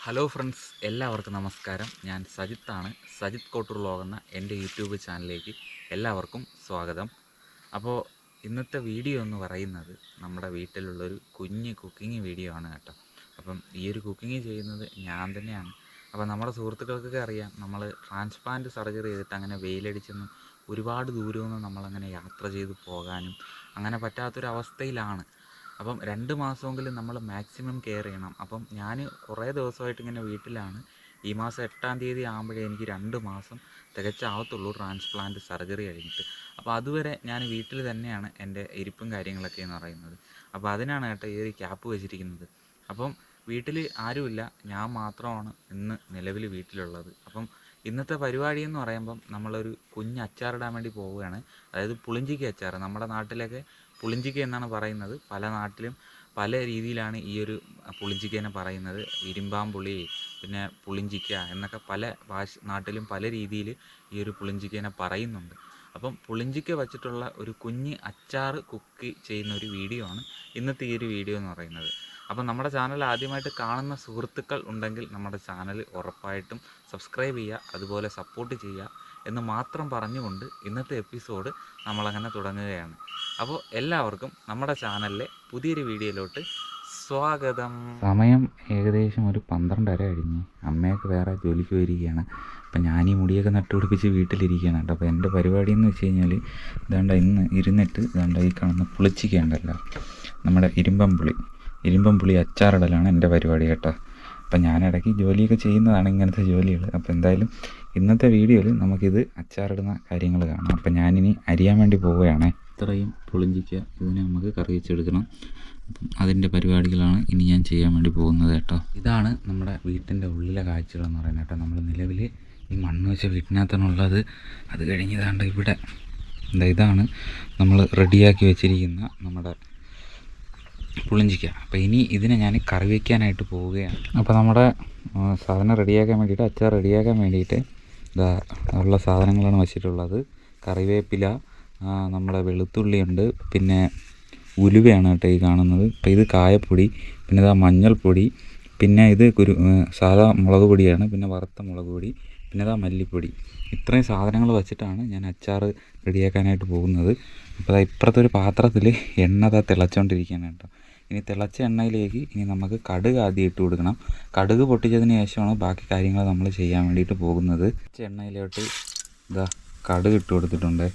Hello friends, എല്ലാവർക്കും നമസ്കാരം. ഞാൻ സജിത്താണ്. സജിത്ത് കോട്ടൂർ വ്ലോഗ് എന്ന എൻ്റെ യൂട്യൂബ് ചാനലിലേക്ക് എല്ലാവർക്കും സ്വാഗതം. അപ്പോൾ ഇന്നത്തെ വീഡിയോ എന്ന് പറയുന്നത് നമ്മുടെ വീട്ടിലുള്ളൊരു കുഞ്ഞ് കുക്കിംഗ് വീഡിയോ ആണ് കേട്ടോ. അപ്പം ഈ ഒരു കുക്കിംഗ് ചെയ്യുന്നത് ഞാൻ തന്നെയാണ്. അപ്പോൾ നമ്മുടെ സുഹൃത്തുക്കൾക്കൊക്കെ അറിയാം, നമ്മൾ ട്രാൻസ്പ്ലാന്റ് സർജറി ചെയ്തിട്ട് അങ്ങനെ വെയിലടിച്ചൊന്നും ഒരുപാട് ദൂരമൊന്നും നമ്മളങ്ങനെ യാത്ര ചെയ്ത് പോകാനും അങ്ങനെ പറ്റാത്തൊരവസ്ഥയിലാണ്. അപ്പം 2 മാസമെങ്കിലും നമ്മൾ മാക്സിമം കെയർ ചെയ്യണം. അപ്പം ഞാൻ കുറേ ദിവസമായിട്ട് ഇങ്ങനെ വീട്ടിലാണ്. ഈ മാസം 8-ാം തീയതി ആകുമ്പോഴേ എനിക്ക് 2 മാസം തികച്ചാവത്തുള്ളൂ ട്രാൻസ്പ്ലാന്റ് സർജറി കഴിഞ്ഞിട്ട്. അപ്പോൾ അതുവരെ ഞാൻ വീട്ടിൽ തന്നെയാണ് എൻ്റെ ഇരിപ്പും കാര്യങ്ങളൊക്കെ എന്ന് പറയുന്നത്. അപ്പോൾ അതിനാണ് കേട്ടോ ഈ ഒരു ക്യാപ്പ് വെച്ചിരിക്കുന്നത്. അപ്പം വീട്ടിൽ ആരുമില്ല, ഞാൻ മാത്രമാണ് ഇന്ന് നിലവിൽ വീട്ടിലുള്ളത്. അപ്പം ഇന്നത്തെ പരിപാടി എന്ന് പറയുമ്പം നമ്മളൊരു കുഞ്ഞ് അച്ചാറിടാൻ വേണ്ടി പോവുകയാണ്. അതായത് പുളിഞ്ചിക്ക അച്ചാർ. നമ്മുടെ നാട്ടിലൊക്കെ പുളിഞ്ചിക്ക എന്നാണ് പറയുന്നത്. പല നാട്ടിലും പല രീതിയിലാണ് ഈ ഒരു പുളിഞ്ചിക്കേനെ പറയുന്നത്. ഇരുമ്പാമ്പുളി, പിന്നെ പുളിഞ്ചിക്ക എന്നൊക്കെ പല നാട്ടിലും പല രീതിയിൽ ഈ ഒരു പുളിഞ്ചിക്കേനെ പറയുന്നുണ്ട്. അപ്പം പുളിഞ്ചിക്ക വച്ചിട്ടുള്ള ഒരു കുഞ്ഞ് അച്ചാർ കുക്ക് ചെയ്യുന്ന ഒരു വീഡിയോ ആണ് ഇന്നത്തെ ഈ ഒരു വീഡിയോ എന്ന് പറയുന്നത്. അപ്പം നമ്മുടെ ചാനൽ ആദ്യമായിട്ട് കാണുന്ന സുഹൃത്തുക്കൾ ഉണ്ടെങ്കിൽ നമ്മുടെ ചാനൽ ഉറപ്പായിട്ടും സബ്സ്ക്രൈബ് ചെയ്യുക, അതുപോലെ സപ്പോർട്ട് ചെയ്യുക എന്ന് മാത്രം പറഞ്ഞുകൊണ്ട് ഇന്നത്തെ എപ്പിസോഡ് നമ്മളങ്ങനെ തുടങ്ങുകയാണ്. അപ്പോൾ എല്ലാവർക്കും നമ്മുടെ ചാനലിലെ പുതിയൊരു വീഡിയോയിലോട്ട് സ്വാഗതം. സമയം ഏകദേശം ഒരു 12:30 കഴിഞ്ഞ്. അമ്മയൊക്കെ വേറെ ജോലിക്ക് പോയിരിക്കുകയാണ്. അപ്പം ഞാൻ ഈ മുടിയൊക്കെ നട്ടുപിടിപ്പിച്ച് വീട്ടിലിരിക്കുകയാണ് കേട്ടോ. അപ്പോൾ എൻ്റെ പരിപാടി എന്ന് വെച്ച് കഴിഞ്ഞാൽ ഇതാണ്ട് ഇന്ന് ഇരുന്നിട്ട് ഇതാണ്ട് ഈ കാണുന്ന പുളിച്ചിക്കയുണ്ടല്ലോ, നമ്മുടെ ഇരുമ്പം പുളി അച്ചാറിടലാണ് എൻ്റെ പരിപാടി കേട്ടോ. അപ്പം ഞാനിടയ്ക്ക് ജോലിയൊക്കെ ചെയ്യുന്നതാണ് ഇങ്ങനത്തെ ജോലികൾ. അപ്പോൾ എന്തായാലും ഇന്നത്തെ വീഡിയോയിൽ നമുക്കിത് അച്ചാറിടുന്ന കാര്യങ്ങൾ കാണാം. അപ്പം ഞാനിനി അരിയാൻ വേണ്ടി പോവുകയാണ്. ഇത്രയും പുളിഞ്ചിക്ക ഇതിനെ നമുക്ക് കറി വെച്ചെടുക്കണം. അപ്പം അതിൻ്റെ പരിപാടികളാണ് ഇനി ഞാൻ ചെയ്യാൻ വേണ്ടി പോകുന്നത് കേട്ടോ. ഇതാണ് നമ്മുടെ വീട്ടിൻ്റെ ഉള്ളിലെ കാഴ്ചകളെന്ന് പറയുന്നത് കേട്ടോ. നമ്മൾ നിലവിൽ ഈ മണ്ണ് വെച്ച വീട്ടിനകത്താണുള്ളത്. അത് കഴിഞ്ഞതാണ്ട് ഇവിടെ ഇതാണ് നമ്മൾ റെഡിയാക്കി വെച്ചിരിക്കുന്ന നമ്മുടെ പുളിഞ്ചിക്ക. അപ്പോൾ ഇനി ഇതിനെ ഞാൻ കറി വയ്ക്കാനായിട്ട് പോവുകയാണ്. അപ്പോൾ നമ്മുടെ സാധനം റെഡിയാക്കാൻ വേണ്ടിയിട്ട്, അച്ചാർ റെഡിയാക്കാൻ വേണ്ടിയിട്ട് ഇതാ ഉള്ള സാധനങ്ങളാണ് വെച്ചിട്ടുള്ളത്. കറിവേപ്പില, നമ്മുടെ വെളുത്തുള്ളിയുണ്ട്, പിന്നെ ഉലുവയാണ് കേട്ടോ ഈ കാണുന്നത്. അപ്പോൾ ഇത് കായപ്പൊടി, പിന്നെ ഇതാ മഞ്ഞൾപ്പൊടി, പിന്നെ ഇത് സാധാ മുളക് പൊടിയാണ്, പിന്നെ വറുത്ത മുളക് പൊടി, പിന്നെ ഇതാ മല്ലിപ്പൊടി. ഇത്രയും സാധനങ്ങൾ വെച്ചിട്ടാണ് ഞാൻ അച്ചാർ റെഡിയാക്കാനായിട്ട് പോകുന്നത്. അപ്പോൾ ഇപ്പുറത്തെ ഒരു പാത്രത്തിൽ എണ്ണ തിളച്ചുകൊണ്ടിരിക്കുകയാണ് കേട്ടോ. ഇനി തിളച്ച എണ്ണയിലേക്ക് ഇനി നമുക്ക് കടുക് ആദ്യം ഇട്ട് കൊടുക്കണം. കടുക് പൊട്ടിച്ചതിന് ശേഷമാണ് ബാക്കി കാര്യങ്ങൾ നമ്മൾ ചെയ്യാൻ വേണ്ടിയിട്ട് പോകുന്നത്. എണ്ണയിലോട്ട് ഇതാ കടുക് ഇട്ട് കൊടുത്തിട്ടുണ്ട്.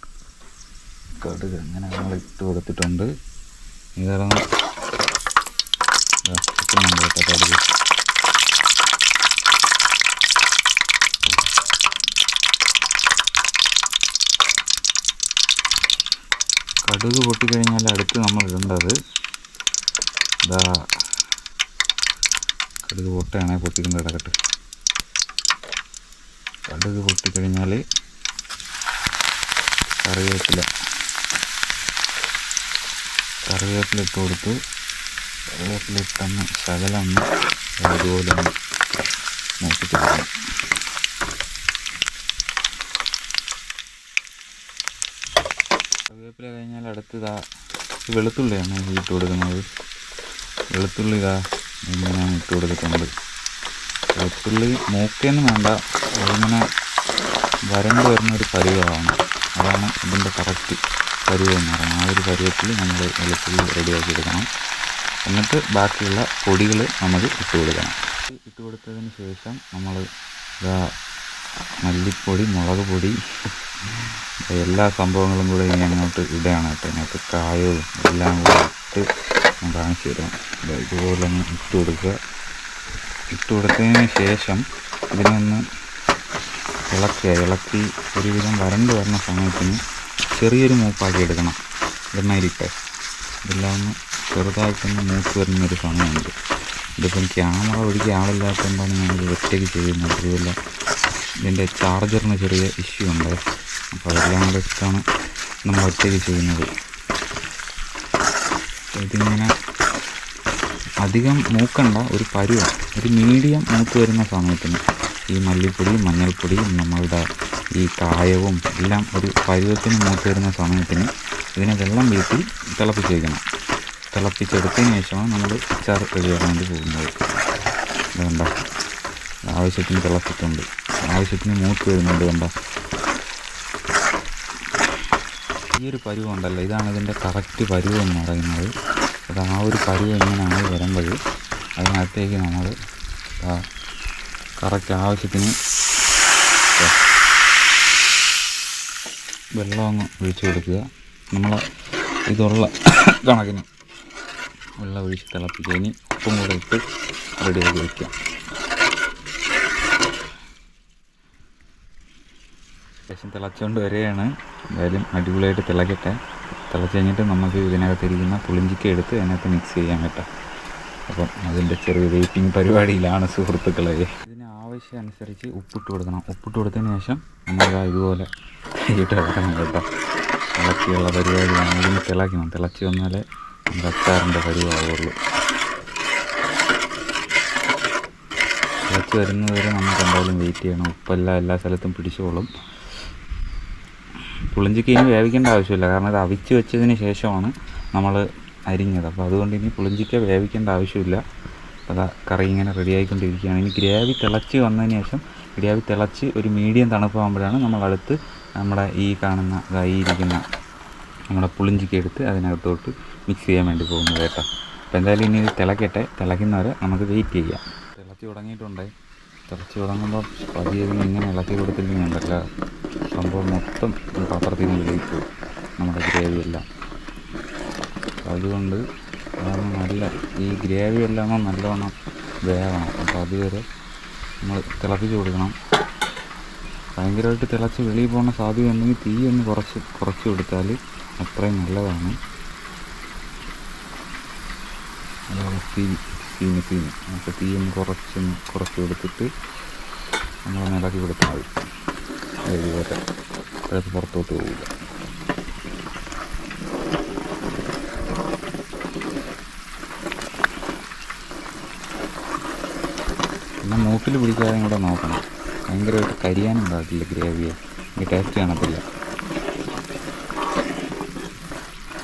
കടുക് അങ്ങനെ നമ്മൾ ഇട്ട് കൊടുത്തിട്ടുണ്ട്. ഇതാണ് കടുക്. കടുക് പൊട്ടിക്കഴിഞ്ഞാൽ അടുത്ത് നമ്മൾ ഇടേണ്ടത് ഇതാ കടുക് പൊട്ടുകയാണെങ്കിൽ പൊട്ടിക്കൊണ്ട് കിടക്കട്ടെ. കടുക് പൊട്ടിക്കഴിഞ്ഞാൽ കറിവേപ്പില ഇട്ട് കൊടുത്ത് കറിവേപ്പില ഇട്ടൊന്ന് ശകലൊന്ന് അതുപോലെ ഒന്ന് നോക്കിച്ചെടുക്കണം. കറിവേപ്പില കഴിഞ്ഞാൽ അടുത്തതാ വെളുത്തുള്ളിയാണ് ഇട്ട് കൊടുക്കുന്നത്. വെളുത്തുള്ളി ഇങ്ങനെ ഇട്ട് കൊടുത്തിട്ടുണ്ട്. വെളുത്തുള്ളി മൂക്കേന്ന് വേണ്ട, അതിങ്ങനെ വരണ്ട് വരുന്നൊരു പരുവമാണ്. അതാണ് ഇതിൻ്റെ കറക്റ്റ് പരുവെന്ന് പറയുന്നത്. ആ ഒരു പരുവത്തിൽ നമ്മൾ വെളുത്തുള്ളി റെഡിയാക്കി എടുക്കണം. എന്നിട്ട് ബാക്കിയുള്ള പൊടികൾ നമുക്ക് ഇട്ട് കൊടുക്കണം. ഇട്ട് കൊടുത്തതിന് ശേഷം നമ്മൾ മല്ലിപ്പൊടി, മുളക് പൊടി, എല്ലാ സംഭവങ്ങളും കൂടെ ഇനി അങ്ങോട്ട് ഇടുകയാണ് കേട്ടോ. അതിനകത്ത് കായവും എല്ലാം കൂടെ ഇട്ട് ഞാൻ കാണിച്ചു തരാം. ഇതുപോലെ ഒന്ന് ഇട്ട് കൊടുക്കുക. ഇട്ട് കൊടുത്തതിന് ശേഷം ഇതിനൊന്ന് ഇളക്കി ഒരുവിധം വരണ്ട് വരുന്ന സമയത്തിന് ചെറിയൊരു മൂപ്പാക്കി എടുക്കണം. എണ്ണയിലിട്ട് ഇതെല്ലാം ഒന്ന് ചെറുതായിട്ടൊന്ന് മൂത്ത് വരുന്നൊരു സമയമുണ്ട്. ഇതിപ്പം ക്യാമറ ഒഴിക്കുക ആളില്ലാത്തതുകൊണ്ടാണ് ഞാനിത് ഒറ്റയ്ക്ക് ചെയ്യുന്നത്. അതുപോലെ ഇതിൻ്റെ ചാർജറിന് ചെറിയ ഇഷ്യൂ ഉണ്ട്. അപ്പോൾ അതെല്ലാം കൂടെ ഇട്ടാണ് നമ്മൾ ഒറ്റയ്ക്ക് ചെയ്യുന്നത്. ഇതിങ്ങനെ അധികം മൂക്കണ്ട, ഒരു പരുവം, ഒരു മീഡിയം മൂത്ത് വരുന്ന സമയത്തിന് ഈ മല്ലിപ്പൊടിയും മഞ്ഞൾപ്പൊടിയും നമ്മളുടെ ഈ കായവും എല്ലാം ഒരു പരുവത്തിന് മൂത്ത് വരുന്ന സമയത്തിന് ഇതിനെ വെള്ളം വീട്ടി തിളപ്പിച്ച് വയ്ക്കണം. തിളപ്പിച്ചെടുത്തതിന് ശേഷമാണ് നമ്മൾ അച്ചാർ റെഡിയാക്കാൻ വേണ്ടി പോകുന്നത്. ഇതുണ്ടോ ആവശ്യത്തിന് തിളച്ചിട്ടുണ്ട്, ആവശ്യത്തിന് മൂത്ത് വരുന്നുണ്ട്. കണ്ടോ, ഈ ഒരു പരുവം ഉണ്ടല്ലോ, ഇതാണ് ഇതിൻ്റെ കറക്റ്റ് പരുവം എന്ന് പറയുന്നത്. അത് ആ ഒരു പരുവം ഇങ്ങനെയായി വരുമ്പോൾ അതിനകത്തേക്ക് നമ്മൾ കറക്റ്റ് ആവശ്യത്തിന് വെള്ളം അങ്ങ് ഒഴിച്ച് കൊടുക്കുക. നമ്മൾ ഇതുള്ള കണക്കിന് വെള്ളം ഒഴിച്ച് തിളപ്പിക്കുക. ഇനി ഉപ്പും കൂടെ ഇട്ട് റെഡിയാക്കി വയ്ക്കാം. ശേഷം തിളച്ചുകൊണ്ട് വരികയാണ്. എന്തായാലും അടിപൊളിയായിട്ട് തിളക്കട്ടെ. തിളച്ച് കഴിഞ്ഞിട്ട് നമുക്ക് ഇതിനകത്തിരിക്കുന്ന പുളിഞ്ചിക്ക എടുത്ത് അതിനകത്ത് മിക്സ് ചെയ്യാൻ പറ്റാം. അപ്പം അതിൻ്റെ ചെറിയ വെയിറ്റിംഗ് പരിപാടിയിലാണ് സുഹൃത്തുക്കളെ. ഇതിന് ആവശ്യമനുസരിച്ച് ഉപ്പിട്ട് കൊടുക്കണം. ഉപ്പിട്ട് കൊടുത്തതിന് ശേഷം നമ്മൾ ഇതുപോലെ ഇട്ട് ഇളക്കണം കേട്ടോ. ഇളക്കിയുള്ള പരിപാടിയാണ്. ഇതിന് തിളയ്ക്കണം. തിളച്ച് വന്നാലേ നമ്മുടെ അച്ചാറിൻ്റെ പരിപാടിയുള്ളൂ. തിളച്ച് വരുന്നതുവരെ നമുക്ക് എന്തായാലും വെയിറ്റ് ചെയ്യണം. ഉപ്പെല്ലാം എല്ലാ സ്ഥലത്തും പിടിച്ചോളും. പുളിഞ്ചിക്ക ഇനി വേവിക്കേണ്ട ആവശ്യമില്ല, കാരണം ഇത് അവിച്ച് വെച്ചതിന് ശേഷമാണ് നമ്മൾ അരിഞ്ഞത്. അപ്പോൾ അതുകൊണ്ട് ഇനി പുളിഞ്ചിക്ക വേവിക്കേണ്ട ആവശ്യമില്ല. അപ്പോൾ കറി ഇങ്ങനെ റെഡിയായിക്കൊണ്ടിരിക്കുകയാണ്. ഇനി ഗ്രേവി തിളച്ച് വന്നതിന് ശേഷം, ഗ്രേവി തിളച്ച് ഒരു മീഡിയം തണുപ്പാകുമ്പോഴാണ് നമ്മളടുത്ത് നമ്മുടെ ഈ കാണുന്ന ഇരിക്കുന്ന നമ്മുടെ പുളിഞ്ചിക്ക എടുത്ത് അതിനകത്തോട്ട് മിക്സ് ചെയ്യാൻ വേണ്ടി പോകുന്നത് കേട്ടോ. അപ്പോൾ എന്തായാലും ഇനി ഇത് തിളക്കട്ടെ. തിളയ്ക്കുന്നവരെ നമുക്ക് വെയിറ്റ് ചെയ്യാം. തിളച്ച് തുടങ്ങിയിട്ടുണ്ട്. തിളച്ച് തുടങ്ങുമ്പോൾ പതിയെ ഇങ്ങനെ ഇളക്കി കൊടുത്തില്ലെങ്കിൽ ഉണ്ടല്ല, സംഭവം മൊത്തം പാത്രത്തിൽ നിന്ന് വിളിച്ചു നമ്മുടെ ഗ്രേവി എല്ലാം. അതുകൊണ്ട് അതാണ് നല്ല ഈ ഗ്രേവി എല്ലാം നല്ലോണം വേകണം. അപ്പോൾ അതുവരെ നമ്മൾ തിളപ്പിച്ച് കൊടുക്കണം. ഭയങ്കരമായിട്ട് തിളച്ച് വെളിയിൽ പോകുന്ന സാധ്യത ഉണ്ടെങ്കിൽ തീ ഒന്ന് കുറച്ച് കൊടുത്താൽ അത്രയും നല്ലതാണ്. അതായത് സീന് അപ്പോൾ തീ ഒന്ന് കുറച്ച് കൊടുത്തിട്ട് നമ്മൾ ഇളക്കി കൊടുത്താൽ മതി. ഇതുപോലെ അത് പുറത്തോട്ട് പോകില്ല. പിന്നെ മൂക്കിൽ പിടിക്കാതെ കൂടെ നോക്കണം. ഭയങ്കരമായിട്ട് കരിയാനും പാടില്ല ഗ്രേവിയെ, എനിക്ക് ടേസ്റ്റ് കാണത്തില്ല.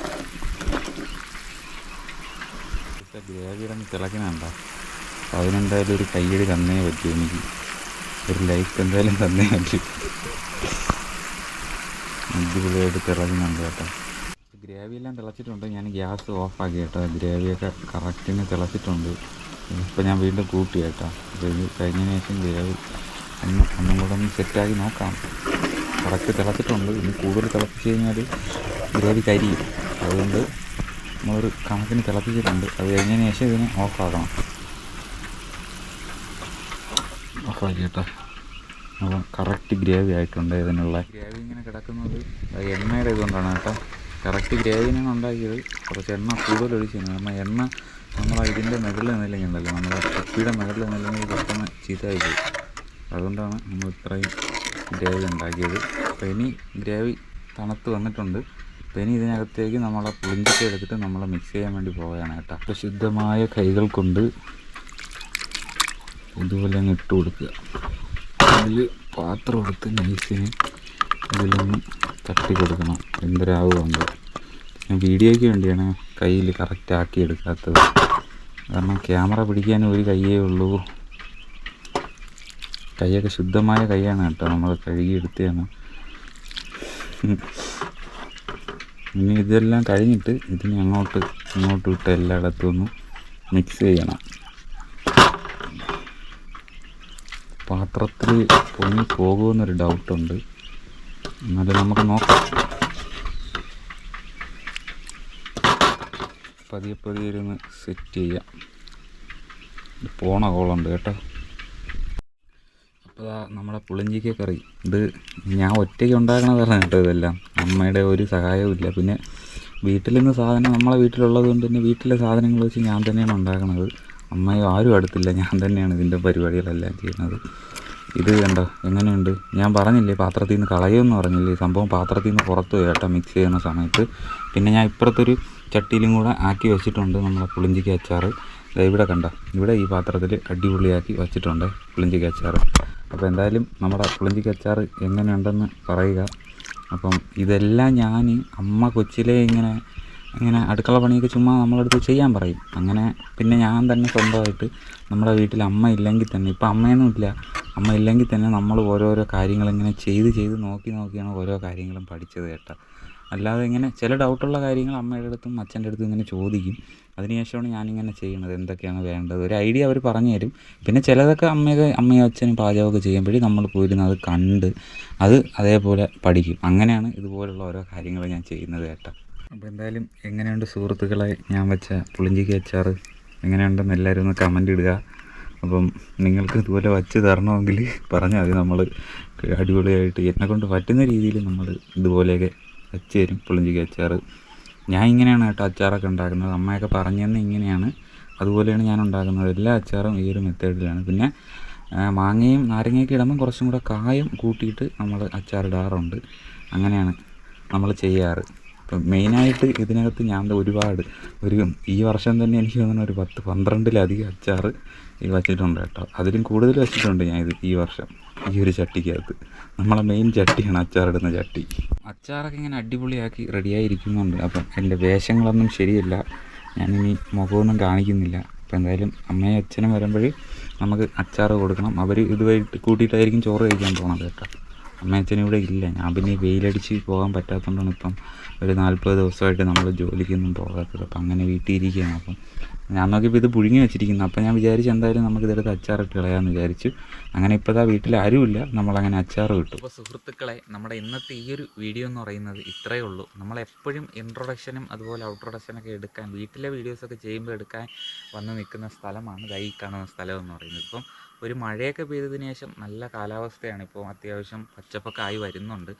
ഗ്രേവിയുടെ തിളക്കണുണ്ടോ? അപ്പോൾ അതിനെന്തായാലും ഒരു കയ്യടി തന്നേ പറ്റൂ. എനിക്ക് ഒരു ലൈക്ക് എന്തായാലും തന്നേ പറ്റൂ. അടിപൊളിയായിട്ട് തിളക്കുന്നുണ്ട് കേട്ടോ. ഗ്രേവിയെല്ലാം തിളച്ചിട്ടുണ്ട്. ഞാൻ ഗ്യാസ് ഓഫാക്കി കേട്ടോ. ഗ്രേവിയൊക്കെ കറക്റ്റിന് തിളച്ചിട്ടുണ്ട്. ഇപ്പോൾ ഞാൻ വീണ്ടും കൂട്ടി കേട്ടോ. അപ്പോൾ ഇത് കഴിഞ്ഞതിന് ശേഷം ഗ്രേവി ഒന്നും കൂടെ ഒന്ന് സെറ്റാക്കി നോക്കാം. കറക്റ്റ് തിളച്ചിട്ടുണ്ട്. ഇനി കൂടുതൽ തിളപ്പിച്ച് കഴിഞ്ഞാൽ ഗ്രേവി കരിയും. അതുകൊണ്ട് നമ്മളൊരു കണക്കിന് തിളപ്പിച്ചിട്ടുണ്ട്. അത് കഴിഞ്ഞതിന് ശേഷം ഇതിനെ ഓഫാക്കണം. ഓഫാക്കി കേട്ടോ. അപ്പം കറക്റ്റ് ഗ്രേവി ആയിട്ടുണ്ട്. ഇതിനുള്ള ഗ്രേവി ഇങ്ങനെ കിടക്കുന്നത് എണ്ണയുടെ ഇതുകൊണ്ടാണ് കേട്ടോ. കറക്റ്റ് ഗ്രേവിനാണ് ഉണ്ടാക്കിയത്. കുറച്ച് എണ്ണ കൂടുതൽ ഒഴിച്ചാണ്. കാരണം എണ്ണ നമ്മൾ ഇതിൻ്റെ മുകളിൽ നിന്നില്ലെങ്കിൽ ഉണ്ടല്ലോ, നമ്മുടെ കുപ്പിയുടെ മുകളിൽ നിന്നില്ലെങ്കിൽ പെട്ടെന്ന് ചീത്തയായി പോയി. അതുകൊണ്ടാണ് നമ്മൾ ഇത്രയും ഗ്രേവി ഉണ്ടാക്കിയത്. അപ്പോൾ ഇനി ഗ്രേവി തണുത്ത് വന്നിട്ടുണ്ട്. അപ്പോൾ ഇനി ഇതിനകത്തേക്ക് നമ്മളെ പുളിഞ്ചിക്ക എടുത്തിട്ട് നമ്മൾ മിക്സ് ചെയ്യാൻ വേണ്ടി പോവുകയാണ് കേട്ടോ. അപ്പോൾ ശുദ്ധമായ കൈകൾ കൊണ്ട് ഇതുപോലെ അങ്ങ് ഇട്ട് കൊടുക്കുക. അതിൽ പാത്രം എടുത്ത് നൈസിന് ഇതിലൊന്ന് തട്ടി കൊടുക്കണം. എന്തൊരാവുമുണ്ട്. ഞാൻ വീഡിയോയ്ക്ക് വേണ്ടിയാണ് കയ്യിൽ കറക്റ്റ് ആക്കി എടുക്കാത്തത്. കാരണം ക്യാമറ പിടിക്കാനും ഒരു കയ്യേ ഉള്ളൂ. കൈയൊക്കെ ശുദ്ധമായ കൈയാണ് കേട്ടോ, നമ്മൾ കഴുകിയെടുത്തതാണ്. ഇനി ഇതെല്ലാം കഴിഞ്ഞിട്ട് ഇതിനെ അങ്ങോട്ട് ഇട്ട് എല്ലായിടത്തും ഒന്ന് മിക്സ് ചെയ്യണം. പാത്രത്തിൽ പൊങ്ങി പോകുമെന്നൊരു ഡൗട്ടുണ്ട്. എന്നാലും നമുക്ക് നോക്കാം. പതിയെ ഇരുന്ന് സെറ്റ് ചെയ്യാം. പോണ കോളുണ്ട് കേട്ടോ. അപ്പോൾ നമ്മുടെ പുളിഞ്ചിക്ക കറി ഇത് ഞാൻ ഒറ്റയ്ക്ക് ഉണ്ടാക്കണതാണ് കേട്ടോ. ഇതെല്ലാം അമ്മയുടെ ഒരു സഹായവും ഇല്ല. പിന്നെ വീട്ടിൽ നിന്ന് സാധനം നമ്മളെ വീട്ടിലുള്ളത് കൊണ്ട് തന്നെ വീട്ടിലെ സാധനങ്ങൾ വെച്ച് ഞാൻ തന്നെയാണ് ഉണ്ടാക്കണത്. അമ്മയോ ആരും അടുത്തില്ല, ഞാൻ തന്നെയാണ് ഇതിൻ്റെ പരിപാടികളെല്ലാം ചെയ്യുന്നത്. ഇത് കണ്ടോ എങ്ങനെയുണ്ട്? ഞാൻ പറഞ്ഞില്ലേ പാത്രത്തിൽ നിന്ന് കളയുമെന്ന് പറഞ്ഞില്ലേ, സംഭവം പാത്രത്തിൽ നിന്ന് പുറത്ത് പോയി കേട്ടോ മിക്സ് ചെയ്യുന്ന സമയത്ത്. പിന്നെ ഞാൻ ഇപ്പുറത്തൊരു ചട്ടിയിലും കൂടെ ആക്കി വെച്ചിട്ടുണ്ട് നമ്മളെ പുളിഞ്ചിക്ക അച്ചാർ. ഇവിടെ കണ്ടോ, ഇവിടെ ഈ പാത്രത്തിൽ അടിപൊളിയാക്കി വച്ചിട്ടുണ്ട് പുളിഞ്ചിക്ക അച്ചാർ. അപ്പോൾ എന്തായാലും നമ്മുടെ പുളിഞ്ചിക്ക അച്ചാർ എങ്ങനെയുണ്ടെന്ന് പറയുക. അപ്പം ഇതെല്ലാം ഞാൻ അമ്മ കൊച്ചിലെ ഇങ്ങനെ ഇങ്ങനെ അടുക്കള പണിയൊക്കെ ചുമ്മാ നമ്മളടുത്ത് ചെയ്യാൻ പറയും. അങ്ങനെ പിന്നെ ഞാൻ തന്നെ സ്വന്തമായിട്ട് നമ്മുടെ വീട്ടിൽ അമ്മ ഇല്ലെങ്കിൽ തന്നെ, ഇപ്പം അമ്മയൊന്നും ഇല്ല, അമ്മ ഇല്ലെങ്കിൽ തന്നെ നമ്മൾ ഓരോരോ കാര്യങ്ങളിങ്ങനെ ചെയ്ത് നോക്കിയാണ് ഓരോ കാര്യങ്ങളും പഠിച്ചത് കേട്ടോ. അല്ലാതെ ഇങ്ങനെ ചില ഡൗട്ടുള്ള കാര്യങ്ങൾ അമ്മയുടെ അടുത്തും അച്ഛൻ്റെ അടുത്തും ഇങ്ങനെ ചോദിക്കും. അതിനുശേഷമാണ് ഞാനിങ്ങനെ ചെയ്യണത്, എന്തൊക്കെയാണ് വേണ്ടത് ഒരു ഐഡിയ അവർ പറഞ്ഞു തരും. പിന്നെ ചിലതൊക്കെ അമ്മയും അച്ഛനും പാചകമൊക്കെ ചെയ്യുമ്പോഴേ നമ്മൾ പോയിരുന്ന് അത് കണ്ട് അത് അതേപോലെ പഠിക്കും. അങ്ങനെയാണ് ഇതുപോലുള്ള ഓരോ കാര്യങ്ങൾ ഞാൻ ചെയ്യുന്നത് കേട്ടോ. അപ്പോൾ എന്തായാലും എങ്ങനെയുണ്ട് സുഹൃത്തുക്കളെ ഞാൻ വെച്ച പുളിഞ്ചിക്ക അച്ചാർ, എങ്ങനെയുണ്ടെന്ന് എല്ലാവരും ഒന്ന് കമൻ്റ് ഇടുക. അപ്പം നിങ്ങൾക്ക് ഇതുപോലെ വച്ച് തരണമെങ്കിൽ പറഞ്ഞാൽ മതി, നമ്മൾ അടിപൊളിയായിട്ട് എന്നെക്കൊണ്ട് പറ്റുന്ന രീതിയിൽ നമ്മൾ ഇതുപോലെയൊക്കെ വച്ച് തരും പുളിഞ്ചിക്ക അച്ചാർ. ഞാൻ ഇങ്ങനെയാണ് കേട്ടോ അച്ചാറൊക്കെ ഉണ്ടാക്കുന്നത്, അമ്മയൊക്കെ പറഞ്ഞു തന്നെ ഇങ്ങനെയാണ്, അതുപോലെയാണ് ഞാൻ ഉണ്ടാക്കുന്നത്. എല്ലാ അച്ചാറും ഈ ഒരു മെത്തേഡിലാണ്. പിന്നെ മാങ്ങയും നാരങ്ങയൊക്കെ ഇടുമ്പം കുറച്ചും കൂടെ കായം കൂട്ടിയിട്ട് നമ്മൾ അച്ചാറിടാറുണ്ട്. അങ്ങനെയാണ് നമ്മൾ ചെയ്യാറ്. ഇപ്പം മെയിനായിട്ട് ഇതിനകത്ത് ഞാൻ ഈ വർഷം തന്നെ എനിക്ക് തോന്നുന്നു ഒരു 10-12 അച്ചാർ വച്ചിട്ടുണ്ട് കേട്ടോ. അതിലും കൂടുതൽ വെച്ചിട്ടുണ്ട് ഞാൻ ഈ വർഷം ഈ ഒരു ചട്ടിക്കകത്ത്. നമ്മളെ മെയിൻ ചട്ടിയാണ് അച്ചാറിടുന്ന ചട്ടി. അച്ചാറൊക്കെ ഇങ്ങനെ അടിപൊളിയാക്കി റെഡിയായിരിക്കുന്നുണ്ട്. അപ്പം എൻ്റെ വേഷങ്ങളൊന്നും ശരിയല്ല, ഞാനിനി മുഖമൊന്നും കാണിക്കുന്നില്ല. അപ്പോൾ എന്തായാലും അമ്മയും അച്ഛനും വരുമ്പോൾ നമുക്ക് അച്ചാർ കൊടുക്കണം. അവർ ഇതുമായിട്ട് കൂട്ടിയിട്ടായിരിക്കും ചോറ് കഴിക്കാൻ പോകണത് കേട്ടോ. അമ്മയച്ഛനും ഇവിടെ ഇല്ല. ഞാൻ പിന്നെ ഈ വെയിലടിച്ച് പോകാൻ പറ്റാത്തതുകൊണ്ടാണ് ഇപ്പം ഒരു 40 ദിവസമായിട്ട് നമ്മൾ ജോലിക്കൊന്നും പോകാത്തത്. അപ്പം അങ്ങനെ വീട്ടിൽ ഇരിക്കുകയാണ്. അപ്പം ഞാൻ നോക്കിയപ്പോൾ ഇത് പുഴുങ്ങി വെച്ചിരിക്കുന്നു. അപ്പം ഞാൻ വിചാരിച്ചു എന്തായാലും നമുക്കിതെടുത്ത് അച്ചാറിട്ട് കളയാമെന്ന് വിചാരിച്ചു. അങ്ങനെ ഇപ്പോൾ ഇതാ വീട്ടിൽ ആരുമില്ല, നമ്മളങ്ങനെ അച്ചാർ കിട്ടും. അപ്പോൾ സുഹൃത്തുക്കളെ, നമ്മുടെ ഇന്നത്തെ ഈ ഒരു വീഡിയോ എന്ന് പറയുന്നത് ഇത്രയേ ഉള്ളൂ. നമ്മളെപ്പോഴും ഇൻട്രൊഡക്ഷനും അതുപോലെ ഔട്ട്രൊഡക്ഷനൊക്കെ എടുക്കാൻ, വീട്ടിലെ വീഡിയോസൊക്കെ ചെയ്യുമ്പോൾ എടുക്കാൻ വന്ന് നിൽക്കുന്ന സ്ഥലമാണ് ഈ കാണുന്ന സ്ഥലം എന്ന് പറയുന്നത്. ഇപ്പം ഒരു മഴയൊക്കെ പെയ്തതിന് ശേഷം നല്ല കാലാവസ്ഥയാണ്. ഇപ്പോൾ അത്യാവശ്യം പച്ചപ്പൊക്കെ ആയി വരുന്നുണ്ട്.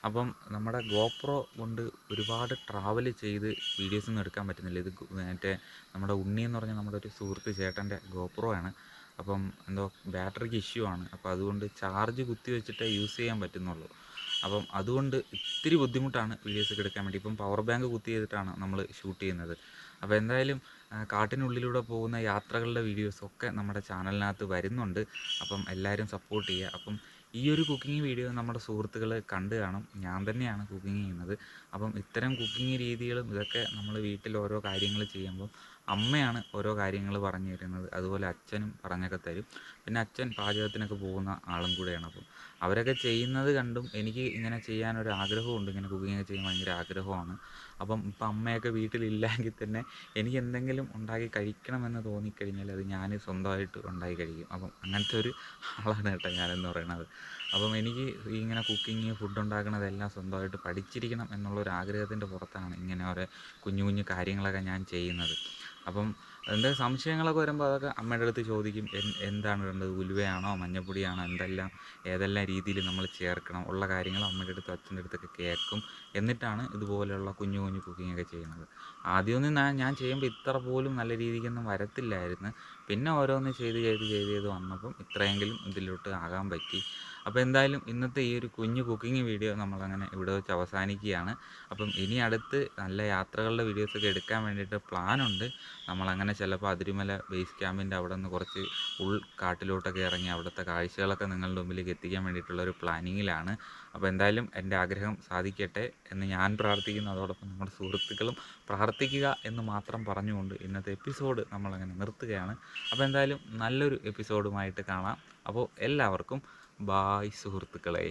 അപ്പം നമ്മുടെ ഗോപ്രോ കൊണ്ട് ഒരുപാട് ട്രാവൽ ചെയ്ത് വീഡിയോസൊന്നും എടുക്കാൻ പറ്റുന്നില്ല. ഇത് മറ്റേ നമ്മുടെ ഉണ്ണി എന്ന് പറഞ്ഞ നമ്മുടെ ഒരു സുഹൃത്ത് ചേട്ടൻ്റെ ഗോപ്രോ ആണ്. അപ്പം എന്തോ ബാറ്ററിക്ക് ഇഷ്യൂ ആണ്. അപ്പോൾ അതുകൊണ്ട് ചാർജ് കുത്തി വെച്ചിട്ടേ യൂസ് ചെയ്യാൻ പറ്റുന്നുള്ളൂ. അപ്പം അതുകൊണ്ട് ഇത്തിരി ബുദ്ധിമുട്ടാണ് വീഡിയോസൊക്കെ എടുക്കാൻ വേണ്ടി. ഇപ്പം പവർ ബാങ്ക് കുത്തി ചെയ്തിട്ടാണ് നമ്മൾ ഷൂട്ട് ചെയ്യുന്നത്. അപ്പോൾ എന്തായാലും കാട്ടിനുള്ളിലൂടെ പോകുന്ന യാത്രകളുടെ വീഡിയോസൊക്കെ നമ്മുടെ ചാനലിനകത്ത് വരുന്നുണ്ട്. അപ്പം എല്ലാവരും സപ്പോർട്ട് ചെയ്യുക. അപ്പം ഈ ഒരു കുക്കിംഗ് വീഡിയോ നമ്മുടെ സുഹൃത്തുക്കൾ കണ്ടു കാണും. ഞാൻ തന്നെയാണ് കുക്കിംഗ് ചെയ്യുന്നത്. അപ്പം ഇത്തരം കുക്കിംഗ് രീതികളും ഇതൊക്കെ നമ്മൾ വീട്ടിൽ ഓരോ കാര്യങ്ങൾ ചെയ്യുമ്പോൾ അമ്മയാണ് ഓരോ കാര്യങ്ങൾ പറഞ്ഞു തരുന്നത്. അതുപോലെ അച്ഛനും പറഞ്ഞൊക്കെ തരും. പിന്നെ അച്ഛൻ പാചകത്തിനൊക്കെ പോകുന്ന ആളും കൂടെയാണ്. അപ്പം അവരൊക്കെ ചെയ്യുന്നത് കണ്ടും എനിക്ക് ഇങ്ങനെ ചെയ്യാനൊരു ആഗ്രഹമുണ്ട്. ഇങ്ങനെ കുക്കിങ്ങൊക്കെ ചെയ്യാൻ ഭയങ്കര ആഗ്രഹമാണ്. അപ്പം ഇപ്പം അമ്മയൊക്കെ വീട്ടിലില്ലെങ്കിൽ തന്നെ എനിക്ക് എന്തെങ്കിലും ഉണ്ടാക്കി കഴിക്കണമെന്ന് തോന്നിക്കഴിഞ്ഞാൽ അത് ഞാൻ സ്വന്തമായിട്ട് ഉണ്ടാക്കി കഴിക്കും. അപ്പം അങ്ങനത്തെ ഒരു ആളാണ് കേട്ടോ ഞാനെന്ന് പറയണത്. അപ്പം എനിക്ക് ഇങ്ങനെ കുക്കിങ്, ഫുഡ് ഉണ്ടാക്കണതെല്ലാം സ്വന്തമായിട്ട് പഠിച്ചിരിക്കണം എന്നുള്ളൊരു ആഗ്രഹത്തിൻ്റെ പുറത്താണ് ഇങ്ങനെ ഓരോ കുഞ്ഞു കുഞ്ഞു കാര്യങ്ങളൊക്കെ ഞാൻ ചെയ്യുന്നത്. അപ്പം എൻ്റെ സംശയങ്ങളൊക്കെ വരുമ്പോൾ അതൊക്കെ അമ്മയുടെ അടുത്ത് ചോദിക്കും. എന്താണ് ഇടേണ്ടത്, ഉലുവയാണോ മഞ്ഞൾപ്പൊടിയാണോ, ഏതെല്ലാം രീതിയിൽ നമ്മൾ ചേർക്കണം ഉള്ള കാര്യങ്ങൾ അമ്മയുടെ അടുത്തും അച്ഛൻ്റെ അടുത്തൊക്കെ കേൾക്കും. എന്നിട്ടാണ് ഇതുപോലെയുള്ള കുഞ്ഞു കുഞ്ഞു കുക്കിങ്ങൊക്കെ ചെയ്യുന്നത്. ആദ്യമൊന്നും ഞാൻ ചെയ്യുമ്പോൾ ഇത്ര പോലും നല്ല രീതിക്കൊന്നും വരത്തില്ലായിരുന്നു. പിന്നെ ഓരോന്ന് ചെയ്ത് വന്നപ്പം ഇത്രയെങ്കിലും ഇതിലോട്ട് ആകാൻ പറ്റി. അപ്പോൾ എന്തായാലും ഇന്നത്തെ ഈ ഒരു കുഞ്ഞു കുക്കിംഗ് വീഡിയോ നമ്മളങ്ങനെ ഇവിടെ വെച്ച് അവസാനിക്കുകയാണ്. അപ്പം ഇനി അടുത്ത് നല്ല യാത്രകളുടെ വീഡിയോസൊക്കെ എടുക്കാൻ വേണ്ടിയിട്ട് പ്ലാനുണ്ട്. നമ്മളങ്ങനെ ചിലപ്പോൾ അതിരുമല ബേസ് ക്യാമ്പിൻ്റെ അവിടെ നിന്ന് കുറച്ച് കാട്ടിലോട്ടൊക്കെ ഇറങ്ങി അവിടുത്തെ കാഴ്ചകളൊക്കെ നിങ്ങളുടെ മുമ്പിലേക്ക് എത്തിക്കാൻ വേണ്ടിയിട്ടുള്ളൊരു പ്ലാനിങ്ങിലാണ്. അപ്പോൾ എന്തായാലും എൻ്റെ ആഗ്രഹം സാധിക്കട്ടെ എന്ന് ഞാൻ പ്രാർത്ഥിക്കുന്നു. അതോടൊപ്പം നമ്മുടെ സുഹൃത്തുക്കളും പ്രാർത്ഥിക്കുക എന്ന് മാത്രം പറഞ്ഞുകൊണ്ട് ഇന്നത്തെ എപ്പിസോഡ് നമ്മളങ്ങനെ നിർത്തുകയാണ്. അപ്പോൾ എന്തായാലും നല്ലൊരു എപ്പിസോഡുമായിട്ട് കാണാം. അപ്പോൾ എല്ലാവർക്കും ബായ് സുഹൃത്തുക്കളെ.